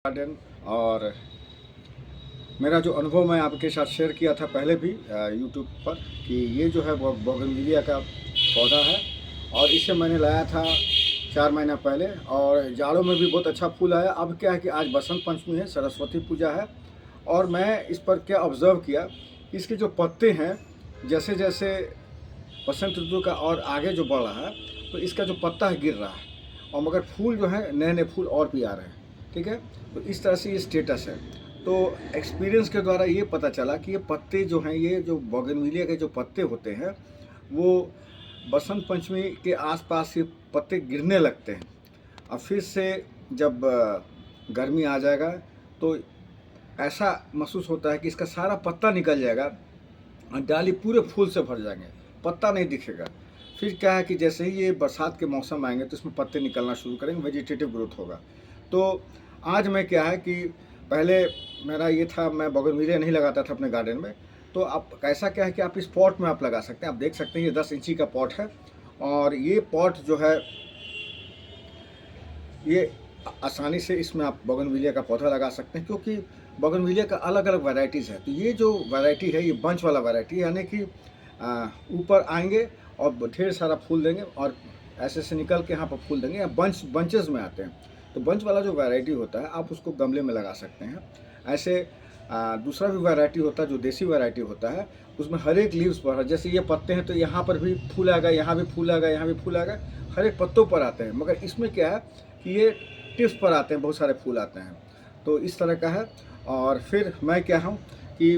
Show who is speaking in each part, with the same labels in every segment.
Speaker 1: Garden. और मेरा जो अनुभव मैं आपके साथ शेयर किया था पहले भी यूट्यूब पर कि ये जो है वो बोगनविलिया का पौधा है और इसे मैंने लाया था 4 महीना पहले और जाड़ों में भी बहुत अच्छा फूल आया। अब क्या है कि आज बसंत पंचमी है, सरस्वती पूजा है और मैं इस पर क्या ऑब्ज़र्व किया, इसके जो पत्ते हैं जैसे जैसे बसंत ऋतु का और आगे जो बढ़ रहा है तो इसका जो पत्ता है गिर रहा है और मगर फूल जो है नए नए फूल और भी आ रहे हैं। ठीक है, तो इस तरह से ये स्टेटस है। तो एक्सपीरियंस के द्वारा ये पता चला कि ये पत्ते जो हैं, ये जो बोगनविलिया के जो पत्ते होते हैं वो बसंत पंचमी के आसपास ये पत्ते गिरने लगते हैं। अब फिर से जब गर्मी आ जाएगा तो ऐसा महसूस होता है कि इसका सारा पत्ता निकल जाएगा और डाली पूरे फूल से भर जाएंगे, पत्ता नहीं दिखेगा। फिर क्या है कि जैसे ही ये बरसात के मौसम आएंगे तो इसमें पत्ते निकलना शुरू करेंगे, वेजिटेटिव ग्रोथ होगा। तो आज मैं क्या है कि पहले मेरा ये था, मैं बोगनविलिया नहीं लगाता था अपने गार्डन में। तो अब ऐसा क्या है कि आप इस पॉट में आप लगा सकते हैं। आप देख सकते हैं ये 10 इंची का पॉट है और ये पॉट जो है ये आसानी से इसमें आप बोगनविलिया का पौधा लगा सकते हैं, क्योंकि बोगनविलिया का अलग अलग वैरायटीज़ है। तो ये जो वैरायटी है ये बंच वाला वैरायटी, यानी कि ऊपर आएंगे और ढेर सारा फूल देंगे और ऐसे से निकल के यहाँ पर फूल देंगे, या बंचेस में आते हैं। तो बंच वाला जो वैरायटी होता है आप उसको गमले में लगा सकते हैं। ऐसे दूसरा भी वैरायटी होता है जो देसी वैरायटी होता है, उसमें हर एक लीव्स पर, जैसे ये पत्ते हैं तो यहाँ पर भी फूल आएगा, यहाँ भी फूल आएगा, यहाँ भी फूल आएगा, हर एक पत्तों पर आते हैं। मगर इसमें क्या है कि ये टिप्स पर आते हैं, बहुत सारे फूल आते हैं। तो इस तरह का है। और फिर मैं क्या हूँ कि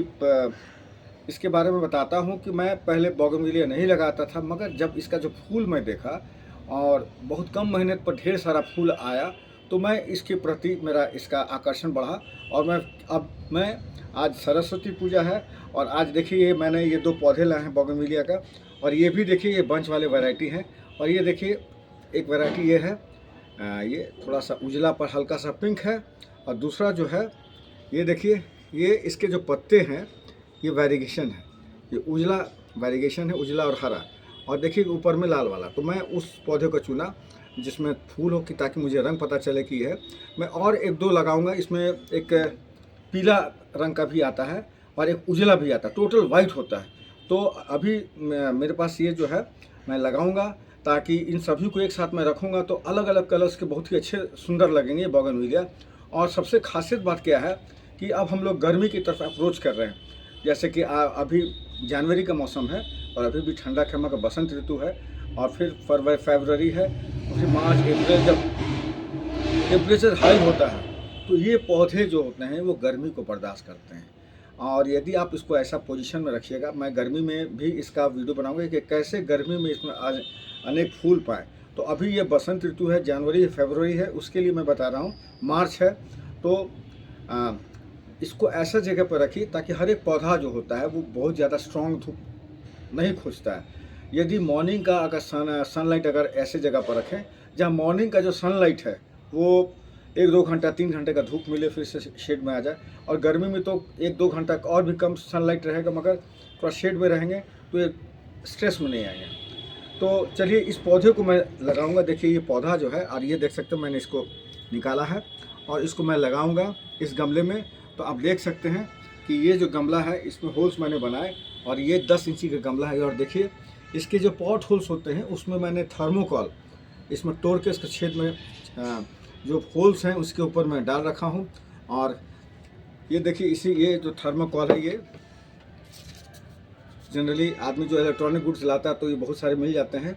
Speaker 1: इसके बारे में बताता हूँ कि मैं पहले बोगनविलिया नहीं लगाता था, मगर जब इसका जो फूल मैं देखा और बहुत कम महीने पर ढेर सारा फूल आया तो मैं इसके प्रति मेरा इसका आकर्षण बढ़ा। और मैं आज सरस्वती पूजा है और आज देखिए ये मैंने ये 2 पौधे लाए हैं बोगनविलिया का, और ये भी देखिए ये बंच वाले वैरायटी हैं। और ये देखिए एक वैरायटी ये है, ये थोड़ा सा उजला पर हल्का सा पिंक है, और दूसरा जो है ये देखिए ये इसके जो पत्ते हैं ये वेरिगेशन है, ये उजला वेरिगेशन है, उजला और हरा, और देखिए ऊपर में लाल वाला। तो मैं उस पौधे को चुना जिसमें फूल हो कि ताकि मुझे रंग पता चले कि है। मैं और 1-2 लगाऊंगा, इसमें एक पीला रंग का भी आता है और एक उजला भी आता है, टोटल वाइट होता है। तो अभी मेरे पास ये जो है मैं लगाऊंगा, ताकि इन सभी को एक साथ में रखूंगा तो अलग अलग कलर्स के बहुत ही अच्छे सुंदर लगेंगे बोगनविलिया। और सबसे खासियत बात क्या है कि अब हम लोग गर्मी की तरफ अप्रोच कर रहे हैं, जैसे कि अभी जनवरी का मौसम है और अभी भी ठंडा ठमा का बसंत ऋतु है, और फिर फरवरी है, और फिर मार्च अप्रैल जब टेम्परेचर हाई होता है तो ये पौधे जो होते हैं वो गर्मी को बर्दाश्त करते हैं। और यदि आप इसको ऐसा पोजीशन में रखिएगा, मैं गर्मी में भी इसका वीडियो बनाऊंगा कि कैसे गर्मी में इसमें अनेक फूल पाएँ। तो अभी ये बसंत ऋतु है, जनवरी फरवरी है, उसके लिए मैं बता रहा हूँ, मार्च है। तो इसको ऐसा जगह पर रखिए ताकि हर एक पौधा जो होता है वो बहुत ज़्यादा स्ट्रॉन्ग धूप नहीं खोजता है। यदि मॉर्निंग का अगर सनलाइट अगर ऐसे जगह पर रखें जहाँ मॉर्निंग का जो सनलाइट है वो 1-2 घंटा 3 घंटे का धूप मिले, फिर से शेड में आ जाए। और गर्मी में तो 1-2 घंटा और भी कम सनलाइट रहेगा, मगर थोड़ा शेड में रहेंगे तो ये स्ट्रेस में नहीं आएंगे। तो चलिए इस पौधे को मैं लगाऊंगा। देखिए ये पौधा जो है, और ये देख सकते हैं मैंने इसको निकाला है और इसको मैं लगाऊंगा इस गमले में। तो आप देख सकते हैं कि ये जो गमला है इसमें होल्स मैंने बनाए, और ये 10 इंची का गमला है। और देखिए इसके जो पॉट होल्स होते हैं उसमें मैंने थर्मोकॉल इसमें तोड़ के इसके छेद में जो होल्स हैं उसके ऊपर मैं डाल रखा हूँ। और ये देखिए ये जो थर्मोकॉल है, ये जनरली आदमी जो इलेक्ट्रॉनिक गुड्स लाता है तो ये बहुत सारे मिल जाते हैं।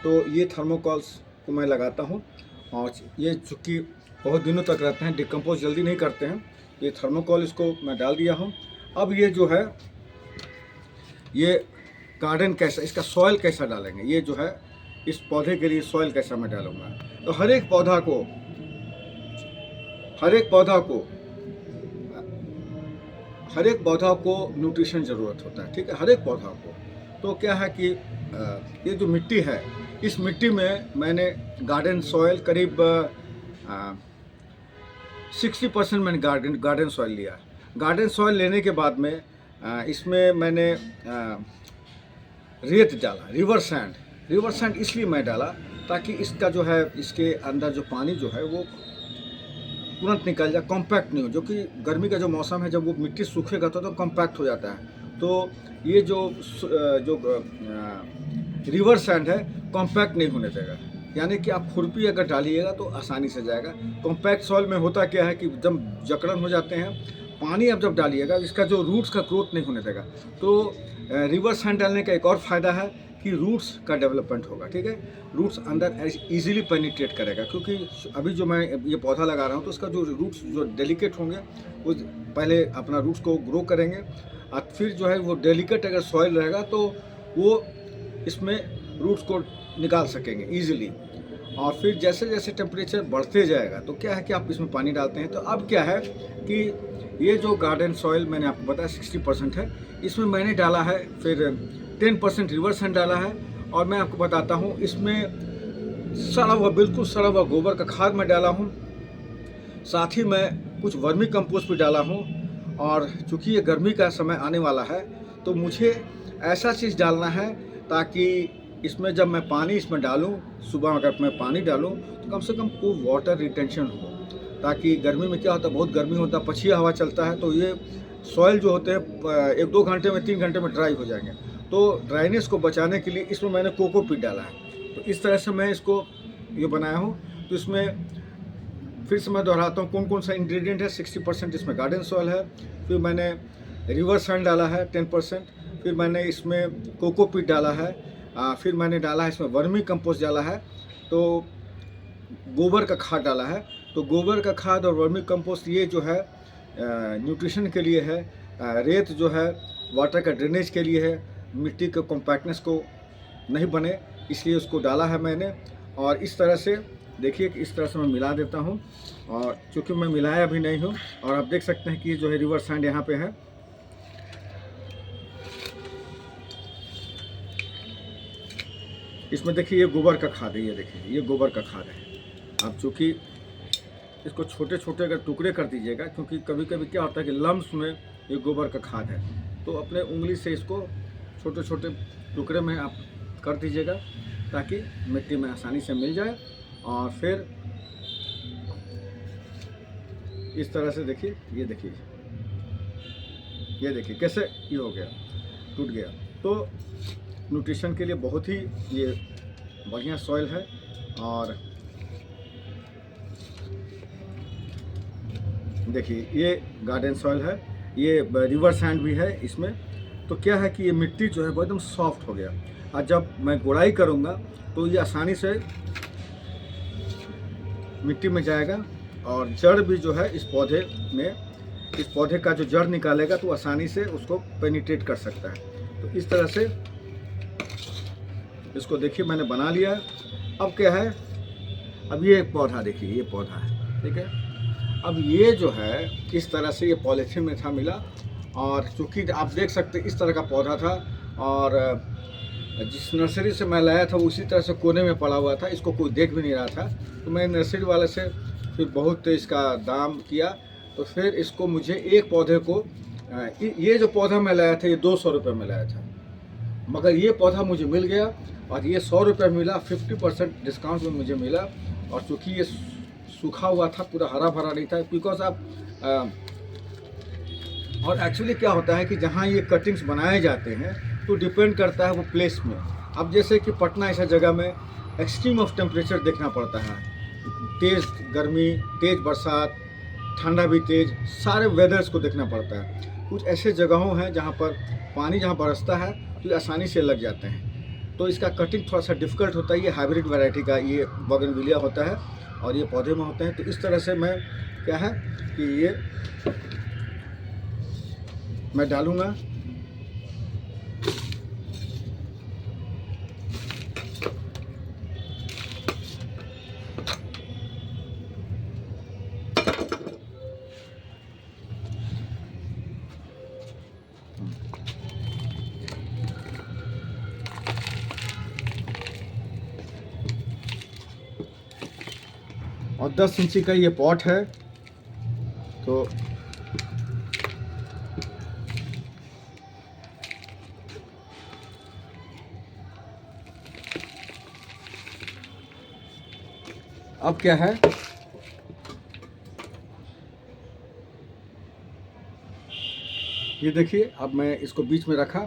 Speaker 1: तो ये थर्मोकॉल्स को मैं लगाता हूँ, और ये चूँकि बहुत दिनों तक रहते हैं, डिकम्पोज जल्दी नहीं करते हैं। ये थर्मोकॉल इसको मैं डाल दिया हूँ। अब ये जो है ये गार्डन कैसा, इसका सॉइल कैसा डालेंगे, ये जो है इस पौधे के लिए सॉइल कैसा मैं डालूंगा। तो हर एक पौधा को न्यूट्रिशन ज़रूरत होता है, ठीक है, हर एक पौधा को। तो क्या है कि ये जो मिट्टी है, इस मिट्टी में मैंने गार्डन सॉइल करीब 60% मैंने गार्डन सॉइल लिया। गार्डन सॉइल लेने के बाद में इसमें मैंने रेत डाला, रिवर सैंड इसलिए मैं डाला ताकि इसका जो है, इसके अंदर जो पानी जो है वो तुरंत निकल जाए, कॉम्पैक्ट नहीं हो, जो कि गर्मी का जो मौसम है जब वो मिट्टी सूखेगा तो कॉम्पैक्ट हो जाता है। तो ये जो रिवर सैंड है कॉम्पैक्ट नहीं होने देगा, यानी कि आप खुरपी अगर डालिएगा तो आसानी से जाएगा। कॉम्पैक्ट सॉइल में होता क्या है कि जब जकड़न हो जाते हैं, पानी आप जब डालिएगा इसका जो रूट्स का ग्रोथ नहीं होने देगा। तो रिवर सैंड डालने का एक और फ़ायदा है कि रूट्स का डेवलपमेंट होगा, ठीक है। रूट्स अंदर इजीली पेनिट्रेट करेगा, क्योंकि अभी जो मैं ये पौधा लगा रहा हूँ तो उसका जो रूट्स जो डेलिकेट होंगे वो पहले अपना रूट्स को ग्रो करेंगे, और फिर जो है वो डेलिकेट अगर सॉइल रहेगा तो वो इसमें रूट्स को निकाल सकेंगे ईजिली। और फिर जैसे जैसे टेम्परेचर बढ़ते जाएगा तो क्या है कि आप इसमें पानी डालते हैं। तो अब क्या है कि ये जो गार्डन सॉइल मैंने आपको बताया 60% है, इसमें मैंने डाला है फिर 10% रिवर सैंड डाला है। और मैं आपको बताता हूँ इसमें सड़ा हुआ, बिल्कुल सड़ा हुआ गोबर का खाद मैं डाला हूँ, साथ ही मैं कुछ वर्मी कंपोस्ट भी डाला हूँ। और चूँकि ये गर्मी का समय आने वाला है तो मुझे ऐसा चीज़ डालना है ताकि इसमें जब मैं पानी इसमें डालूँ, सुबह अगर मैं पानी डालूँ तो कम से कम कोई वाटर रिटेंशन हो, ताकि गर्मी में क्या होता है, बहुत गर्मी होता है, पछिया हवा चलता है तो ये सॉइल जो होते हैं 1-2 घंटे में 3 घंटे में ड्राई हो जाएंगे। तो ड्राइनेस को बचाने के लिए इसमें मैंने कोकोपीट डाला है। तो इस तरह से मैं इसको ये बनाया हूँ। तो इसमें फिर से मैं दोहराता हूँ कौन कौन सा इंग्रेडिएंट है। 60% इसमें गार्डन सॉइल है, फिर मैंने रिवर सैंड डाला है 10%, फिर मैंने इसमें कोकोपीट डाला है, फिर मैंने डाला है इसमें वर्मी कंपोस्ट डाला है, तो गोबर का खाद डाला है। तो गोबर का खाद और वर्मी कंपोस्ट ये जो है न्यूट्रिशन के लिए है, रेत जो है वाटर का ड्रेनेज के लिए है, मिट्टी के कॉम्पैक्टनेस को नहीं बने इसलिए उसको डाला है मैंने। और इस तरह से देखिए कि इस तरह से मैं मिला देता हूँ, और चूँकि मैं मिलाया भी नहीं हूँ, और आप देख सकते हैं कि ये जो है रिवर सैंड यहाँ पे है। इसमें देखिए ये गोबर का खाद है, ये देखिए ये गोबर का खाद है। आप चूँकि इसको छोटे छोटे अगर टुकड़े कर दीजिएगा, क्योंकि कभी कभी क्या होता है कि लम्स में ये गोबर का खाद है, तो अपने उंगली से इसको छोटे छोटे टुकड़े में आप कर दीजिएगा ताकि मिट्टी में आसानी से मिल जाए। और फिर इस तरह से देखिए, ये देखिए कैसे ये हो गया, टूट गया। तो न्यूट्रिशन के लिए बहुत ही ये बढ़िया सॉइल है। और देखिए ये गार्डन सॉइल है, ये रिवर सैंड भी है इसमें। तो क्या है कि ये मिट्टी जो है वो एकदम सॉफ्ट हो गया, और जब मैं गुड़ाई करूँगा तो ये आसानी से मिट्टी में जाएगा, और जड़ भी जो है इस पौधे का जो जड़ निकालेगा तो आसानी से उसको पेनिट्रेट कर सकता है। तो इस तरह से इसको देखिए मैंने बना लिया। अब क्या है, अब ये पौधा देखिए, ये पौधा है, ठीक है। अब ये जो है इस तरह से ये पॉलीथीन में था मिला, और चूँकि आप देख सकते इस तरह का पौधा था, और जिस नर्सरी से मैं लाया था उसी तरह से कोने में पड़ा हुआ था, इसको कोई देख भी नहीं रहा था। तो मैं नर्सरी वाले से फिर बहुत इसका दाम किया, तो फिर इसको मुझे एक पौधे को ये जो पौधा मैं लाया था ये 200 रुपये में लाया था, मगर ये पौधा मुझे मिल गया और ये 100 रुपये मिला, 50% डिस्काउंट में मुझे मिला। और चूँकि ये सूखा हुआ था, पूरा हरा भरा नहीं था, बिकॉज आप और एक्चुअली क्या होता है कि जहाँ ये कटिंग्स बनाए जाते हैं तो डिपेंड करता है वो प्लेस में। अब जैसे कि पटना ऐसा जगह में एक्सट्रीम ऑफ टेम्परेचर देखना पड़ता है, तेज़ गर्मी, तेज़ बरसात, ठंडा भी तेज़, सारे वेदर्स को देखना पड़ता है। कुछ ऐसे जगहों हैं जहाँ पर पानी जहाँ बरसता है तो ये आसानी से लग जाते हैं, तो इसका कटिंग थोड़ा सा डिफ़िकल्ट होता है। ये हाइब्रिड वैरायटी का ये बोगनविलिया होता है और ये पौधे में होते हैं। तो इस तरह से मैं क्या है कि ये मैं डालूँगा। और 10 इंची का ये पॉट है, तो अब क्या है ये देखिए, अब मैं इसको बीच में रखा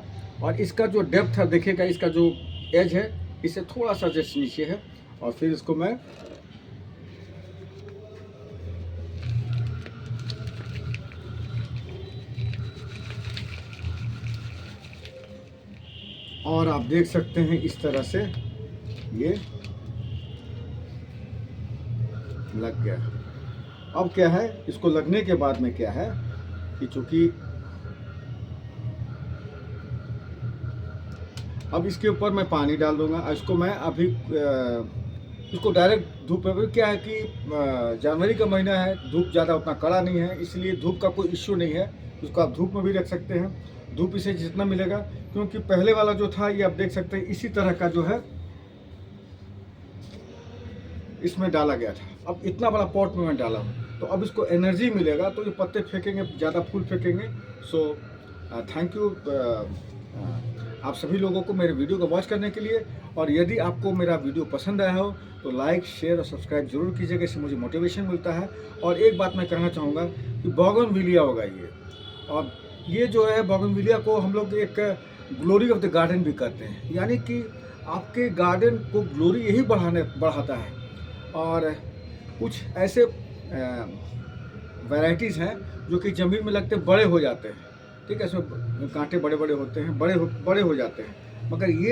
Speaker 1: और इसका जो डेप्थ है देखिएगा, इसका जो एज है इससे थोड़ा सा जस्ट नीचे है। और फिर इसको मैं और आप देख सकते हैं इस तरह से ये लग गया। अब क्या है, इसको लगने के बाद में क्या है कि चूंकि अब इसके ऊपर मैं पानी डाल दूंगा। इसको मैं अभी इसको डायरेक्ट धूप में, क्या है कि जनवरी का महीना है, धूप ज़्यादा उतना कड़ा नहीं है, इसलिए धूप का कोई इश्यू नहीं है। इसको आप धूप में भी रख सकते हैं, धूप इसे जितना मिलेगा, क्योंकि पहले वाला जो था ये आप देख सकते हैं इसी तरह का जो है इसमें डाला गया था। अब इतना बड़ा पॉट में मैं डाला हूँ, तो अब इसको एनर्जी मिलेगा, तो ये पत्ते फेंकेंगे, ज़्यादा फूल फेंकेंगे। सो थैंक यू आप सभी लोगों को मेरे वीडियो को वॉच करने के लिए। और यदि आपको मेरा वीडियो पसंद आया हो तो लाइक, शेयर और सब्सक्राइब जरूर कीजिएगा, इससे मुझे मोटिवेशन मिलता है। और एक बात मैं कहना चाहूँगा कि बोगनविलिया उगाइए, और ये जो है बोगनविलिया को हम लोग एक ग्लोरी ऑफ द गार्डन भी कहते हैं, यानी कि आपके गार्डन को ग्लोरी यही बढ़ाता है। और कुछ ऐसे वैरायटीज़ हैं जो कि ज़मीन में लगते बड़े हो जाते हैं, ठीक है, इसमें कांटे बड़े बड़े होते हैं, बड़े हो जाते हैं, मगर ये